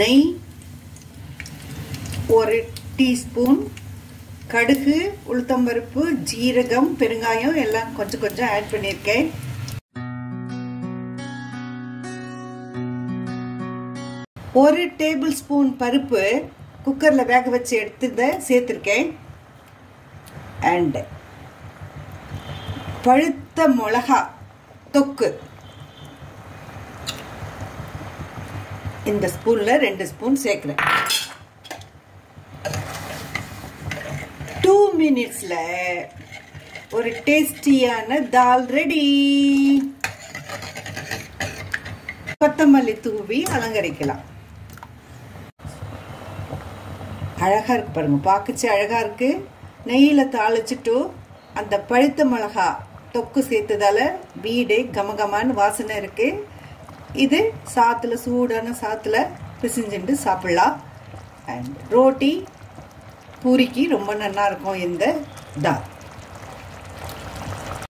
நெய், 1 டீஸ்பூன் கடுகு, உளுத்தம்பருப்பு, ஜீரகம், பெருங்காயம் எல்லாம் கொஞ்சம் கொஞ்சம் ஆட் பண்ணியிருக்கேன். ஒரு டேபிள் ஸ்பூன் பருப்பு குக்கர்ல வேக வச்சு எடுத்து சேர்த்திருக்கேன். அண்ட் பழுத்த மிளகா தொக்கு இந்த ஸ்பூன்ல 2 ஸ்பூன் சேர்க்கிறேன். 2 மினிட்ஸ்ல ஒரு டேஸ்டியான தால் ரெடி. கொத்தமல்லி தூவி அலங்கரிக்கலாம். அழகா இருக்கு பாருங்க, பாக்குச்சு அழகா இருக்கு. நெய்யில தாளிச்சுட்டு அந்த பழுத்த மிளகா தொக்கு சேர்த்ததால வீடே கமகமான வாசனை இருக்கு. இது சாத்துல, சூடான சாத்துல பிசைஞ்சுட்டு சாப்பிடலாம். அண்ட் ரோட்டி பூரிக்கு ரொம்ப நல்லா இருக்கும் இந்த தால்.